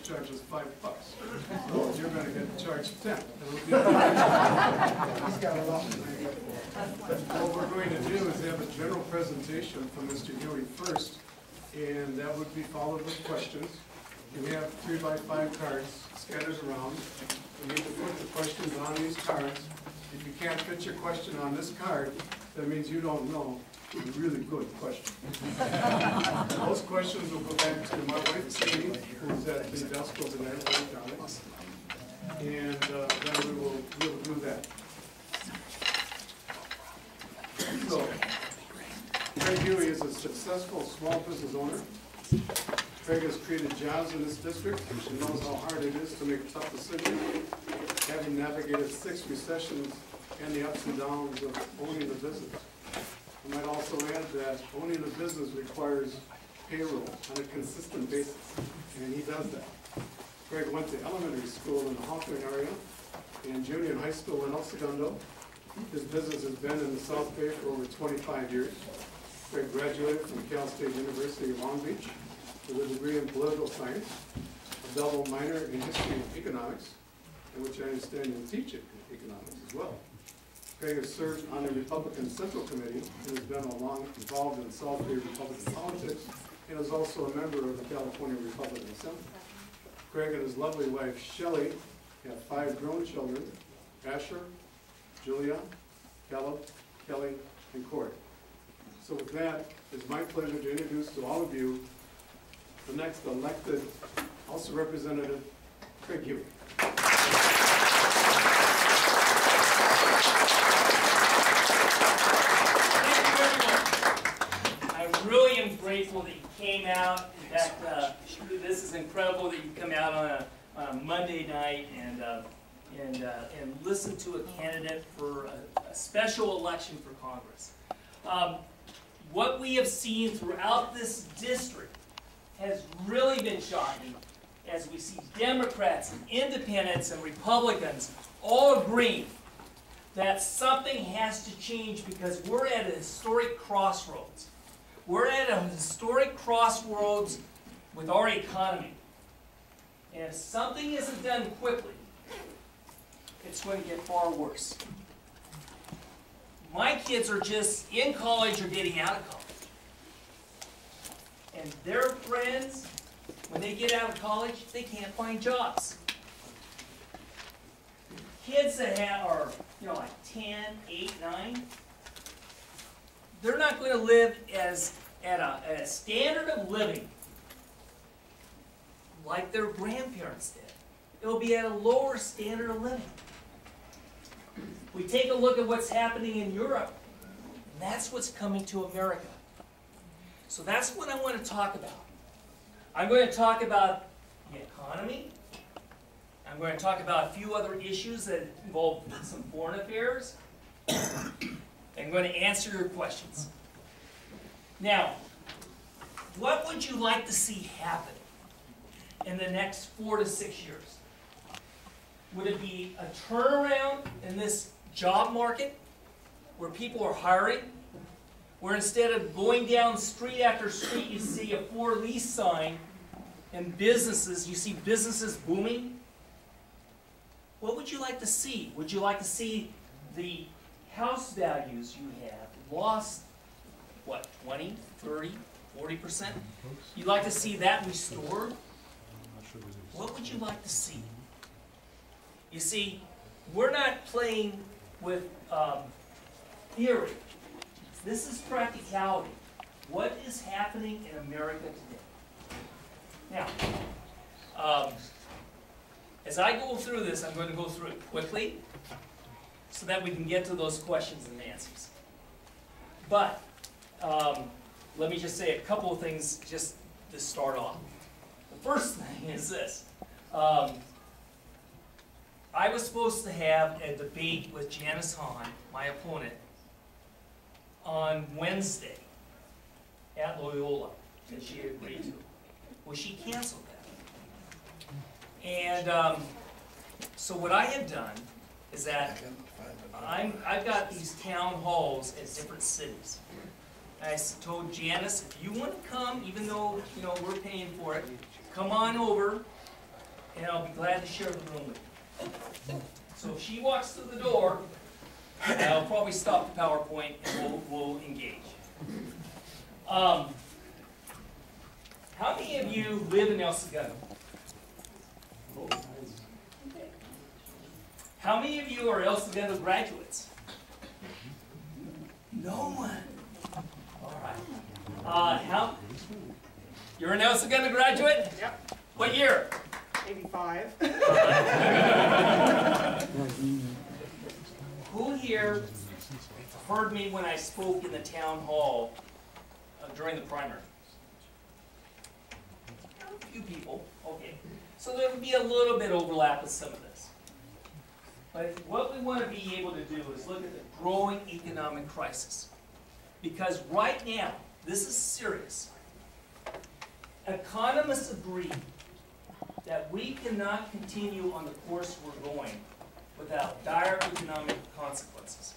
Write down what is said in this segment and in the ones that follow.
charges $5. So you're going to get charged 10. What we're going to do is have a general presentation from Mr. Huey first, and that would be followed with questions. You have 3x5 cards scattered around. You need to put the questions on these cards. If you can't fit your question on this card, that means you don't know a really good question. Those questions will go back to my wife, Steve, who's at the desk over there, and then we'll do that. So, Craig Huey is a successful small business owner. Craig has created jobs in this district and knows how hard it is to make tough decisions, having navigated 6 recessions and the ups and downs of owning a business. I might also add that owning a business requires payroll on a consistent basis, and he does that. Craig went to elementary school in the Hawthorne area and junior and high school in El Segundo. His business has been in the South Bay for over 25 years. Craig graduated from Cal State University of Long Beach with a degree in political science, a double minor in history and economics, in which I understand you teach it in economics as well. Craig has served on the Republican Central Committee and has been involved in South Bay Republican politics and is also a member of the California Republican Assembly. Craig and his lovely wife, Shelley, have 5 grown children, Asher, Julia, Caleb, Kelly, and Corey. So with that, it's my pleasure to introduce to all of you the next elected House of Representative, Craig Huey. I really am grateful that you came out. In fact, this is incredible that you come out on a Monday night and listen to a candidate for a special election for Congress. What we have seen throughout this district has really been shocking, as we see Democrats and independents and Republicans all agreeing that something has to change because we're at a historic crossroads. We're at a historic crossroads with our economy. And if something isn't done quickly, it's going to get far worse. My kids are just in college or getting out of college. And their friends, when they get out of college, they can't find jobs. Kids that are, like 10, 8, 9, they're not going to live at a standard of living like their grandparents did. It'll be at a lower standard of living. We take a look at what's happening in Europe, and that's what's coming to America. So that's what I want to talk about. I'm going to talk about the economy. I'm going to talk about a few other issues that involve some foreign affairs. I'm going to answer your questions. Now, what would you like to see happen in the next 4 to 6 years? Would it be a turnaround in this job market where people are hiring, where instead of going down street after street you see a for lease sign and businesses, you see businesses booming? What would you like to see? Would you like to see the house values you have lost, what, 20, 30, 40%? You'd like to see that restored? What would you like to see? You see, we're not playing with theory. This is practicality. What is happening in America today? Now, as I go through this, I'm going to go through it quickly so that we can get to those questions and answers. But let me just say a couple of things just to start off. The first thing is this. I was supposed to have a debate with Janice Hahn, my opponent, on Wednesday at Loyola that she had agreed to. Well, she canceled that. And so what I have done is that I've got these town halls at different cities. I told Janice, if you want to come, even though we're paying for it, come on over and I'll be glad to share the room with you. So if she walks through the door, I'll probably stop the PowerPoint and we'll engage. How many of you live in El Segundo? How many of you are El Segundo graduates? No one. All right. You're an El Segundo graduate? Yep, What year? 85. Who here heard me when I spoke in the town hall during the primary? A few people, okay. So there would be a little bit overlap with some of this. But what we want to be able to do is look at the growing economic crisis. Because right now, this is serious. Economists agree that we cannot continue on the course we're going without dire economic consequences.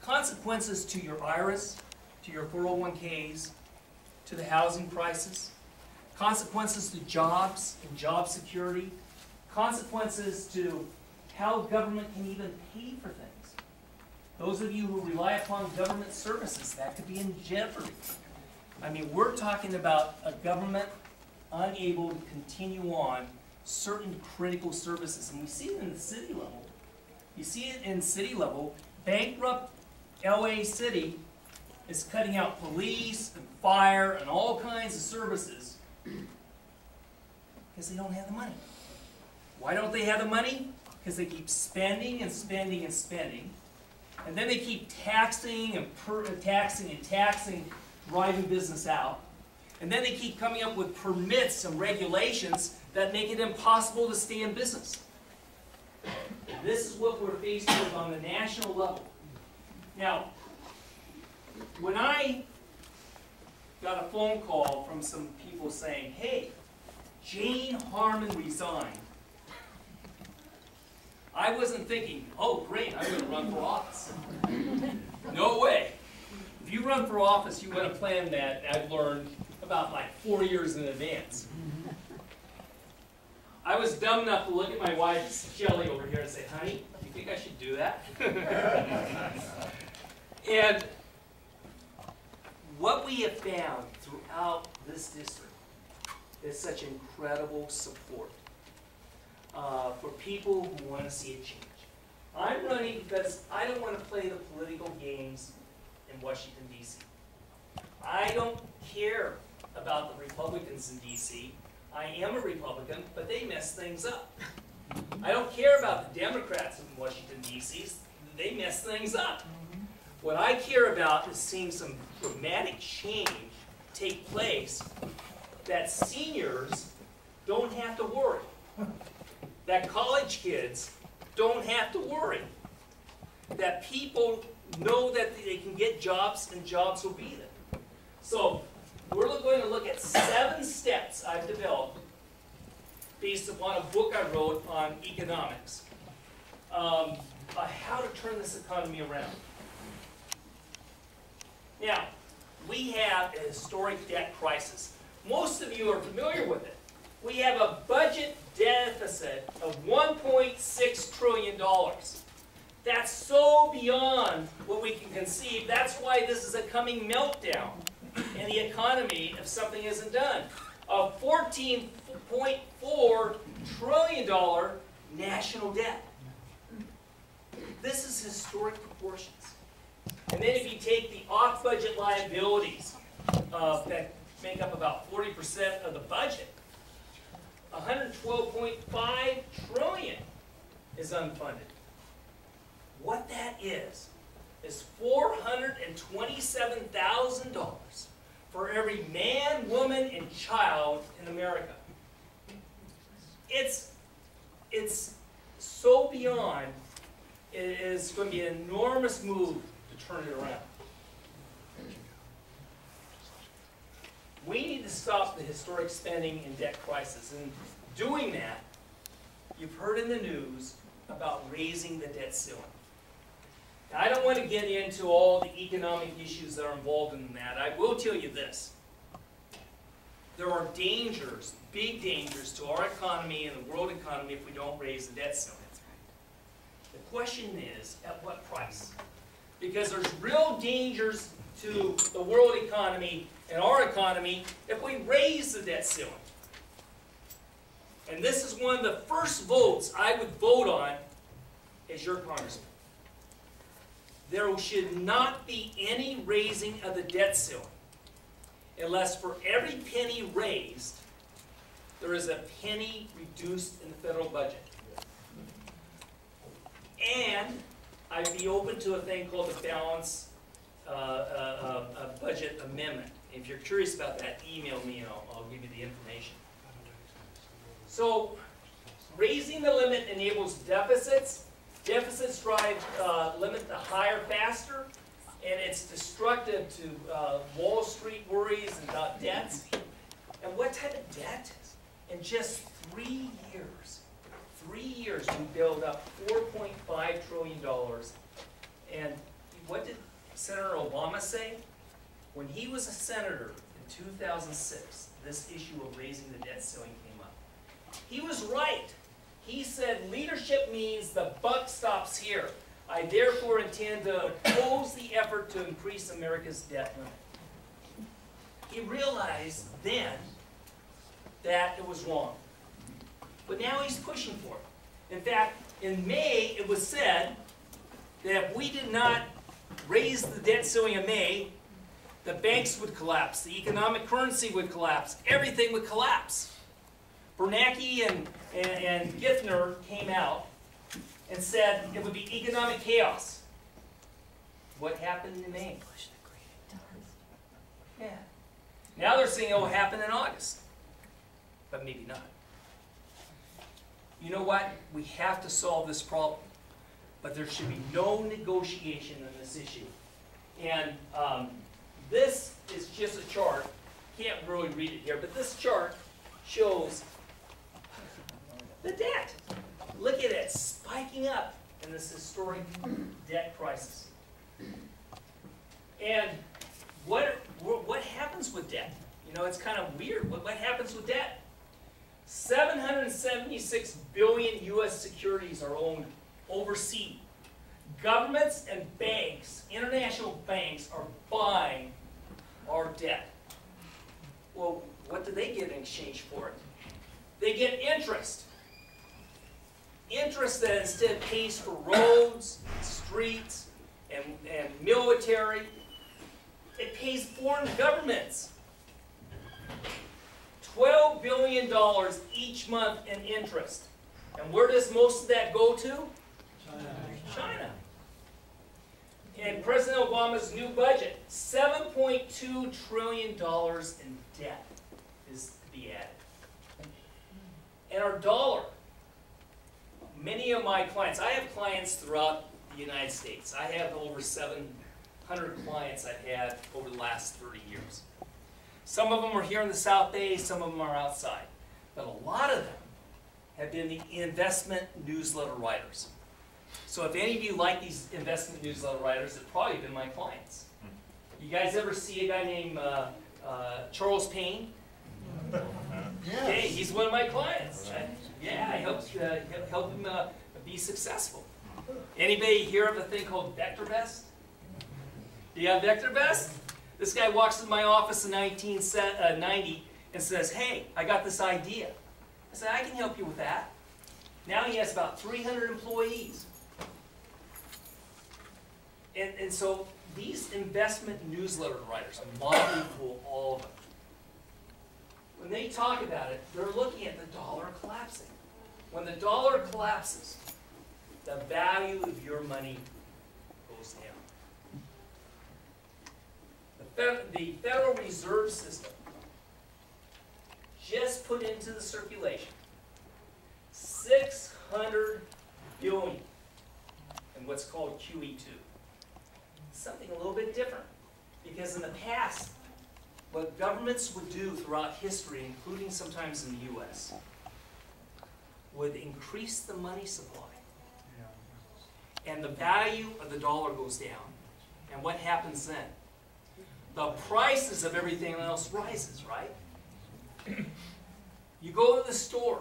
Consequences to your IRAs, to your 401ks, to the housing crisis, consequences to jobs and job security, consequences to how government can even pay for things. Those of you who rely upon government services, that could be in jeopardy. I mean, we're talking about a government unable to continue on certain critical services, and we see it in the city level. You see it in city level. Bankrupt LA City is cutting out police and fire and all kinds of services because they don't have the money. Why don't they have the money? Because they keep spending and spending and spending, and then they keep taxing and taxing, driving business out. And then they keep coming up with permits and regulations that make it impossible to stay in business. This is what we're faced with on the national level. Now, when I got a phone call from some people saying, hey, Jane Harmon resigned, I wasn't thinking, oh great, I'm going to run for office. No way. If you run for office, you want to plan that, I've learned, about like 4 years in advance. I was dumb enough to look at my wife, Shelley, over here and say, honey, do you think I should do that? And what we have found throughout this district is such incredible support for people who want to see a change. I'm running because I don't want to play the political games in Washington, D.C. I don't care about the Republicans in D.C. I am a Republican, but they mess things up. I don't care about the Democrats in Washington, D.C. They mess things up. What I care about is seeing some dramatic change take place, that seniors don't have to worry, that college kids don't have to worry, that people know that they can get jobs and jobs will be there. So we're going to look at 7 steps I've developed based upon a book I wrote on economics, on how to turn this economy around. Now, we have a historic debt crisis. Most of you are familiar with it. We have a budget deficit of $1.6 trillion. That's so beyond what we can conceive. That's why this is a coming meltdown in the economy if something isn't done. A $14.4 trillion national debt. This is historic proportions. And then if you take the off-budget liabilities that make up about 40% of the budget, $112.5 trillion is unfunded. What that is $427,000 for every man, woman, and child in America. It's so beyond. It is going to be an enormous move to turn it around. We need to stop the historic spending and debt crisis. And doing that, you've heard in the news about raising the debt ceiling. Now, I don't want to get into all the economic issues that are involved in that. I will tell you this. there are dangers, big dangers to our economy and the world economy if we don't raise the debt ceiling. The question is, at what price? Because there's real dangers to the world economy and our economy if we raise the debt ceiling. And this is one of the first votes I would vote on as your congressman. There should not be any raising of the debt ceiling unless for every penny raised, there is a penny reduced in the federal budget. And I'd be open to a thing called the balance budget amendment. If you're curious about that, email me and I'll give you the information. So, raising the limit enables deficits. Deficits drive limit to higher faster, and it's destructive to Wall Street worries about debts. And what type of debt? In just 3 years, we build up $4.5 trillion. And what did Senator Obama say? When he was a senator in 2006, this issue of raising the debt ceiling came up. He was right. He said, leadership means the buck stops here. I therefore intend to oppose the effort to increase America's debt limit. He realized then that it was wrong. But now he's pushing for it. In fact, in May, it was said that if we did not raise the debt ceiling in May, the banks would collapse, the economic currency would collapse, everything would collapse. Bernanke and Gifner came out and said it would be economic chaos. What happened in May? Yeah. Now they're saying it will happen in August, but maybe not. You know what? We have to solve this problem, but there should be no negotiation on this issue. And this is just a chart. Can't really read it here, but this chart shows the debt. Look at it spiking up in this historic debt crisis. And what happens with debt? You know, it's kind of weird. What happens with debt? 776 billion U.S. securities are owned overseas. Governments and banks, international banks, are buying our debt. Well, what do they get in exchange for it? They get interest. Interest that instead pays for roads, streets, and military. It pays foreign governments $12 billion each month in interest. And where does most of that go to? China. In President Obama's new budget, $7.2 trillion in debt is to be added. And our dollar. Many of my clients, I have clients throughout the United States. I have over 700 clients I've had over the last 30 years. Some of them are here in the South Bay, some of them are outside. But a lot of them have been the investment newsletter writers. So if any of you like these investment newsletter writers, they've probably been my clients. You guys ever see a guy named Charles Payne? Yes. Okay, he's one of my clients. Yeah, I help him be successful. Anybody hear of a thing called VectorVest? Do you have VectorVest? This guy walks into my office in 1990 and says, hey, I got this idea. I said, I can help you with that. Now he has about 300 employees. And so these investment newsletter writers, a motley fool, all of them, when they talk about it, they're looking at the dollar collapsing. When the dollar collapses, the value of your money goes down. The Federal Reserve System just put into the circulation $600 billion in what's called QE2. Something a little bit different, because in the past, what governments would do throughout history, including sometimes in the U.S., would increase the money supply. And the value of the dollar goes down. And what happens then? The prices of everything else rises, right? You go to the store,